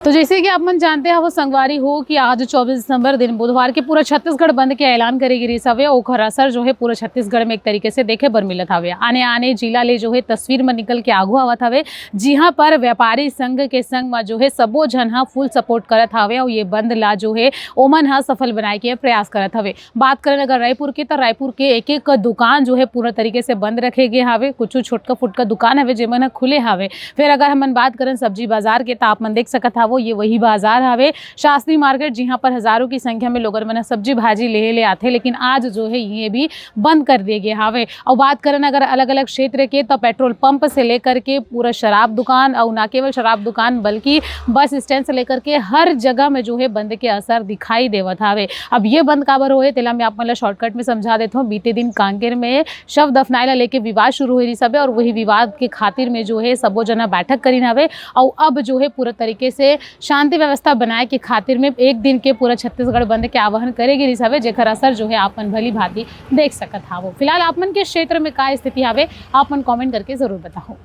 तो जैसे कि आप मन जानते हैं वो संगवारी हो कि आज 24 दिसंबर दिन बुधवार के पूरा छत्तीसगढ़ बंद के ऐलान करेगी रही हवे। ओखर असर जो है पूरा छत्तीसगढ़ में एक तरीके से देखे बर मिलत हवे। आने आने जिला ले जो है तस्वीर में निकल के आगू आवत हवे, जिहां पर व्यापारी संघ के संग में जो है सबो जन हा फुल सपोर्ट करत हवे और ये बंद ला जो है ओमन हा सफल बनाए के प्रयास करत हवे। बात करें अगर रायपुर के, तो रायपुर के एक एक दुकान जो है पूरा तरीके से बंद रखे गए हवे। कुछ छोटका फुटका दुकान हवे जेमन खुले हवे। फिर अगर हमन बात करें सब्जी बाजार के, तो आप मन देख सकत हवो ये वही बाजार हवे, शास्त्री मार्केट, जहां पर हजारों की संख्या में लोगन मन सब्जी भाजी ले आते, लेकिन आज जो है ये भी बंद कर दिए गए हवे। और बात करें अगर अलग अलग क्षेत्र के, तो पेट्रोल पंप से लेकर के पूरा शराब दुकान, और ना केवल शराब दुकान बल्कि बस स्टैंड से लेकर के हर जगह में जो है बंद के असर दिखाई देवत हवे। अब ये बंद काबर होए तेला मैं आप मन शॉर्टकट में समझा देता हूँ। बीते दिन कांकेर में शव दफनाए लेके विवाद शुरू हुई सब, और वही विवाद के खातिर में जो है सबो जना बैठक करीन हवे। और अब जो है पूरा तरीके से शांति व्यवस्था बनाए के खातिर में एक दिन के पूरा छत्तीसगढ़ बंद के आह्वान करेगी रही हवे, जेकर असर जो है आपन भली भांति देख सकत हावो। फिलहाल आपमन के क्षेत्र में का स्थिति हवे आपमन कमेंट करके जरूर बताओ।